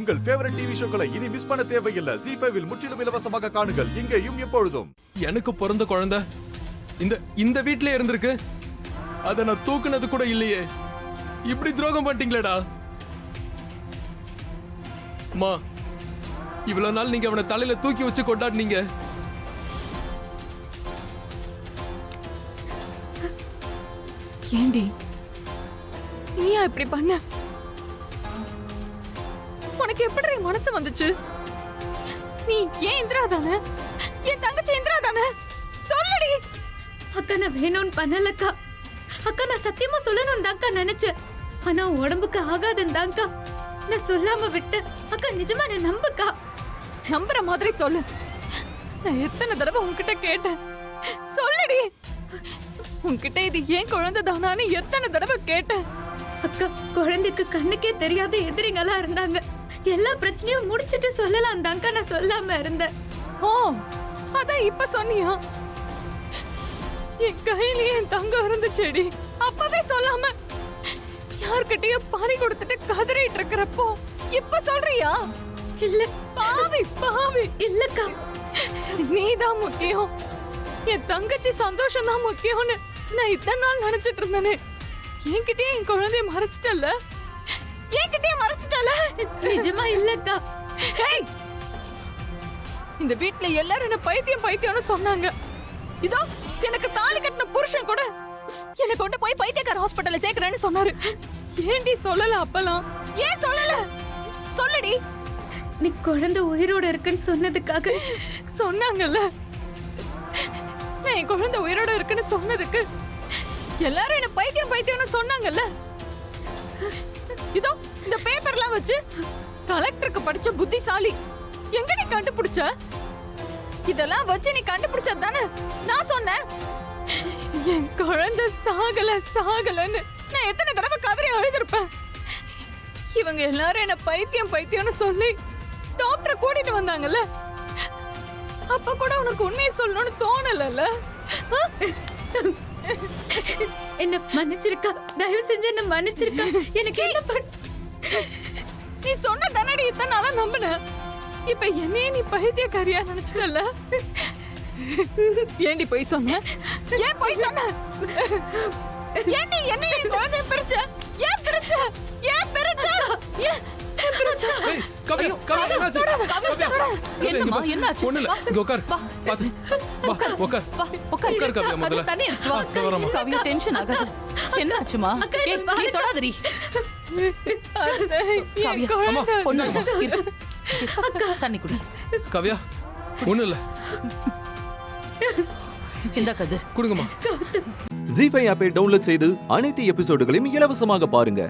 உங்கள் favourite TV ஷோக்களை இனி miss பண்ண தேவையில்லை. ZEE5 இல் முற்றிலும் இலவசமாக காணுங்கள். இங்கேயும் எப்பொழுதும். எனக்கு பிறந்த குழந்தை இந்த வீட்லயே இருந்திருக்கு. அத நான் தூக்குனது கூட இல்லையே. இப்படி துரோகம் பண்ணிட்டீங்களேடா. மா, இவ்வளவு நாள் நீங்க அவனை தலையில தூக்கி வச்சு கொண்டாடினீங்க. ஏண்டி நீயா இப்படி பண்ண? உனக்கு எப்படி மனசு வந்துச்சு? நீ ஏன் இந்திரா தானே? என் தங்கச்சி இந்திரா தானே? சொல்லுடி. அக்கா நான் வேணும்னு பண்ணலக்கா. அக்கா நான் சத்தியமா சொல்லணும் தான்க்கா நினைச்சேன். ஆனா உடம்புக்கு ஆகாதுன்னு தான்க்கா நான் சொல்லாம விட்டு. அக்கா நிஜமா நான் நம்புக்கா. நம்புற மாதிரி சொல்லு. நான் எத்தனை தடவை உன்கிட்ட கேட்டேன். சொல்லுடி. உன்கிட்ட இது ஏன் குழந்தை தானான்னு எத்தனை தடவை கேட்டேன். அக்கா குழந்தைக்கு கண்ணுக்கே தெரியாத எதிரிங்களா இருந்தாங்க. எல்லா பிரச்சனையும் முடிச்சிட்டு சொல்லலாம் தான்க்கா நான் சொல்லாம இருந்தேன். ஓ, அதான் இப்ப சொன்னியா? என் கையிலேயே என் தங்கம் இருந்துச்சேடி. அப்பவே சொல்லாம யார்கிட்டயும் பறி கொடுத்துட்டு கதறிட்டு இருக்கிறப்போ இப்ப சொல்றியா? இல்ல பாவி பாவி. இல்லக்கா, நீதான் முக்கியம். என் தங்கச்சி சந்தோஷம் தான் முக்கியம்னு நான் இத்தனை நாள் நினைச்சிட்டு இருந்தேனே. என்கிட்டயே என் குழந்தைய மறைச்சிட்டல. என்கிட்டயே மறைச்சிட்டல. நிஜமா இல்லக்கா. இந்த வீட்ல எல்லாரும் என்ன பைத்தியம் பைத்தியம்னு சொன்னாங்க. இதோ எனக்கு தாலி கட்டின புருஷன் கூட என்ன கொண்டு போய் பைத்தியக்கார ஹாஸ்பிடல்ல சேர்க்கறேன்னு சொன்னாரு. ஏண்டி சொல்லல அப்பலாம்? ஏன் சொல்லல? சொல்லுடி. நீ குழந்தை உயிரோட இருக்குன்னு சொன்னதுக்காக சொன்னாங்கல்ல. நான் என் குழந்தை உயிரோட இருக்குன்னு சொன்னதுக்கு எல்லாரும் என்ன பைத்தியம் பைத்தியம்னு சொன்னாங்கல்ல. இதோ இந்த பேப்பர்லாம் வச்சு கலெக்டருக்கு படிச்ச புத்திசாலி எங்க நீ கண்டுபிடிச்ச? இதெல்லாம் வச்சு நீ கண்டுபிடிச்சது தானே நான் சொன்னேன். என் குழந்தை சாகல சாகலன்னு நான் எத்தனை தடவை கதறி அழுதிருப்பேன். இவங்க எல்லாரும் என்ன பைத்தியம் பைத்தியம்னு சொல்லி டாக்டரை கூட்டிட்டு வந்தாங்கல்ல. அப்ப கூட உனக்கு உண்மையை சொல்லணும்னு தோணல. என்ன மன்னிச்சிருக்கா. தயவு செஞ்சு என்ன மன்னிச்சிருக்கா. எனக்கு என்ன நீ சொன்ன தானடி இத்தனை நாளா நம்பின. இப்ப என்னையே நீ பைத்தியக்காரியா நினைச்சிட்டல. ஏண்டி போய் சொன்ன? ஏன் போய் சொன்ன? ஏண்டி என்னைய குழந்தை பிரிச்ச? ஏன் பிரிச்ச? ஏன் பிரிச்ச? கவ்யா, ஒண்ணு இல்ல. இந்த கதிர் கொடுங்கம்மா. ZEE5 ஆப்பை டவுன்லோட் செய்து அனைத்து எபிசோடுகளையும் இலவசமாக பாருங்க.